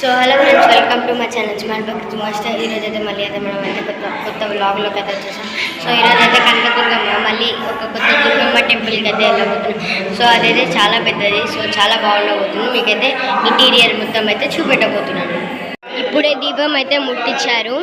So hello friends, welcome to my channel smart భక్తి master. ఈరోజు అయితే మళ్ళీ అయితే మనం అయితే కొత్త వ్లాగ్లోకి అయితే వచ్చేసాం. సో ఈరోజు అయితే కనకదుర్గమ్మ మళ్ళీ ఒక కొత్త దుర్గమ్మ టెంపుల్కి అయితే వెళ్ళబోతున్నాం. సో అదైతే చాలా పెద్దది, సో చాలా బాగుండబోతుంది. మీకైతే ఇంటీరియర్ మొత్తం అయితే చూపెట్టబోతున్నాను. ఇప్పుడే దీపం అయితే ముట్టించారు.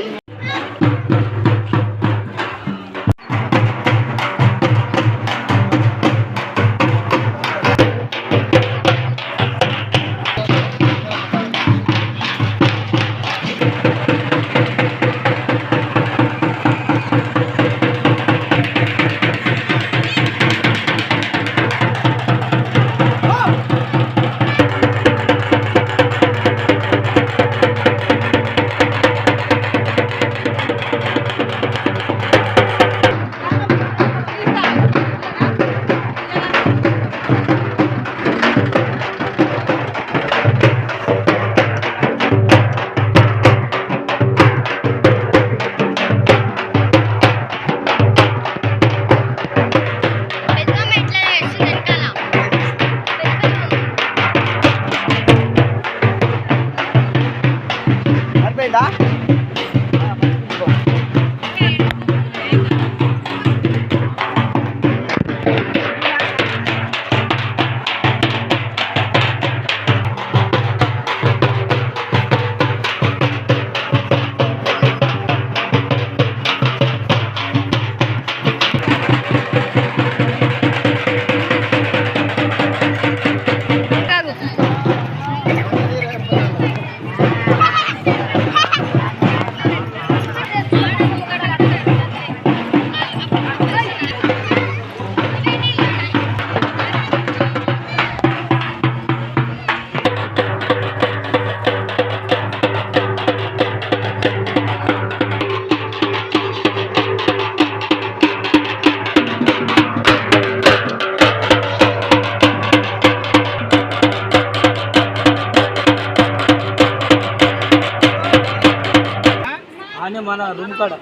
మన రూమ్ కాడ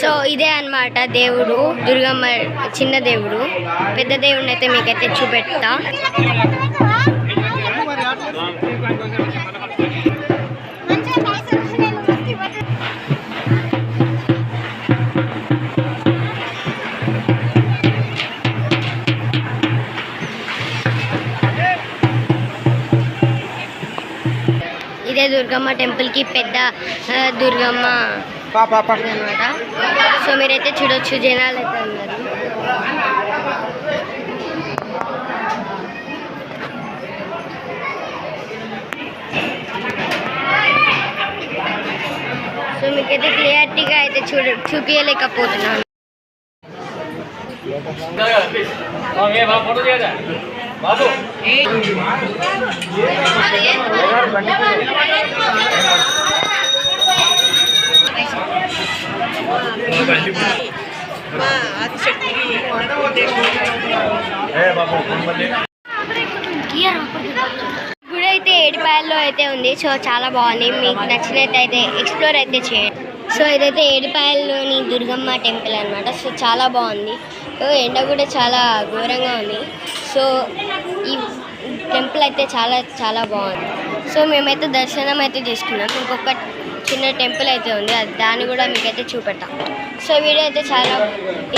సో ఇదే అన్నమాట దేవుడు, దుర్గమ్మ చిన్న దేవుడు. పెద్ద దేవుడిని అయితే మీకైతే చూపెడతా. ఇదే దుర్గమ్మ టెంపుల్కి పెద్ద దుర్గమ్మ అనమాట. సో మీరైతే చూడొచ్చు, జనాలు అయితే ఉన్నారు. సో మీకైతే క్లియారిటీగా అయితే చూపించలేకపోతున్నాను. గుడి అయితే ఏడుపాయల్లో అయితే ఉంది. సో చాలా బాగుంది. మీకు నచ్చినట్టయితే ఎక్స్ప్లోర్ అయితే చేయండి. సో ఇదైతే ఏడుపాయల్లోని దుర్గమ్మ టెంపుల్ అనమాట. సో చాలా బాగుంది. ఎండ కూడా చాలా ఘోరంగా ఉంది. సో ఈ టెంపుల్ అయితే చాలా బాగుంది. సో మేమైతే దర్శనం అయితే చేసుకున్నాం. ఇంకొక చిన్న టెంపుల్ అయితే ఉంది, దాన్ని కూడా మీకైతే చూపెడతాం. సో వీడియో అయితే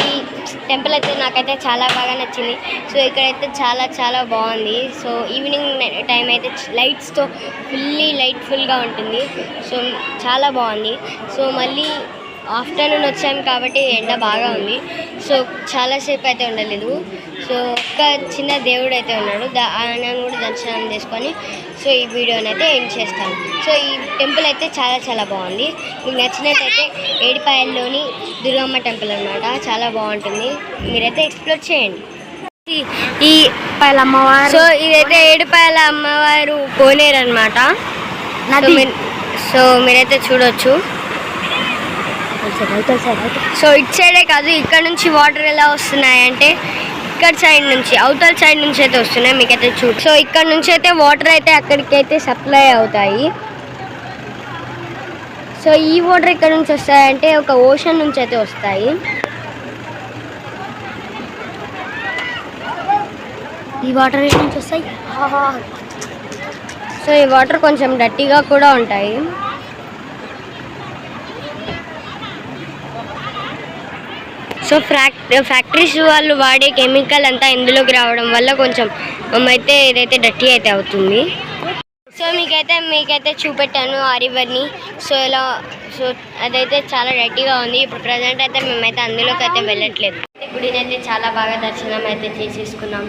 ఈ టెంపుల్ అయితే నాకైతే చాలా బాగా నచ్చింది. సో ఇక్కడైతే చాలా బాగుంది. సో ఈవినింగ్ టైం అయితే లైట్స్తో లైట్ఫుల్గా ఉంటుంది. సో చాలా బాగుంది. సో మళ్ళీ ఆఫ్టర్నూన్ వచ్చాము కాబట్టి ఎండ బాగా ఉంది. సో చాలాసేపు అయితే ఉండలేదు. సో ఒక్క చిన్న దేవుడు అయితే ఉన్నాడు, ఆయన కూడా దర్శనం చేసుకొని సో ఈ వీడియోని అయితే ఎండ్ చేస్తాను. సో ఈ టెంపుల్ అయితే చాలా బాగుంది. మీకు నచ్చినట్టయితే ఏడుపాయల్లోని దుర్గమ్మ టెంపుల్ అనమాట. చాలా బాగుంటుంది, మీరైతే ఎక్స్ప్లోర్ చేయండి. ఈ అమ్మవారు, సో ఇదైతే ఏడుపాయల అమ్మవారు కోనేరు అనమాట. సో మీరైతే చూడొచ్చు. సో ఇటు సైడే కాదు, ఇక్కడ నుంచి వాటర్ ఎలా వస్తున్నాయంటే ఇక్కడ సైడ్ నుంచి, అవతల సైడ్ నుంచి అయితే వస్తున్నాయి. మీకైతే సో ఇక్కడ నుంచి అయితే వాటర్ అయితే అక్కడికి అయితే సప్లై అవుతాయి. సో ఈ వాటర్ ఎక్కడ నుంచి వస్తాయంటే ఒక ఓషన్ నుంచి అయితే వస్తాయి. ఈ వాటర్ ఎక్కడ నుంచి వస్తాయి? సో ఈ వాటర్ కొంచెం డర్టీగా కూడా ఉంటాయి. సో ఫ్యాక్టరీస్ వాళ్ళు వాడే కెమికల్ అంతా ఇందులోకి రావడం వల్ల కొంచెం అయితే ఇదైతే డర్టీ అయితే అవుతుంది. సో మీకైతే చూపెట్టాను ఆ రివర్ని. సో అదైతే చాలా డర్టీగా ఉంది. ఇప్పుడు ప్రజెంట్ అయితే మేమైతే అందులోకి అయితే వెళ్ళట్లేదు. గుడిని అయితే చాలా బాగా దర్శనం అయితే చేసేసుకున్నాం.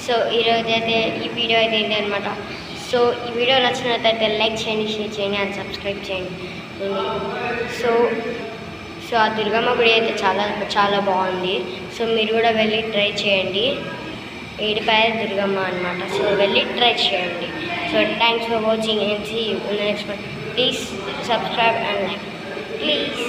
సో ఈరోజు అయితే ఈ వీడియో అయితే ఏంటి అనమాట. సో ఈ వీడియో నచ్చినట్లయితే లైక్ చేయండి, షేర్ చేయండి అండ్ సబ్స్క్రైబ్ చేయండి. సో ఆ దుర్గమ్మ గుడి అయితే చాలా చాలా బాగుంది. సో మీరు కూడా వెళ్ళి ట్రై చేయండి. ఏడుపాయల దుర్గమ్మ అనమాట. సో వెళ్ళి ట్రై చేయండి. So thanks for watching and see you in the next one. Please subscribe and like please.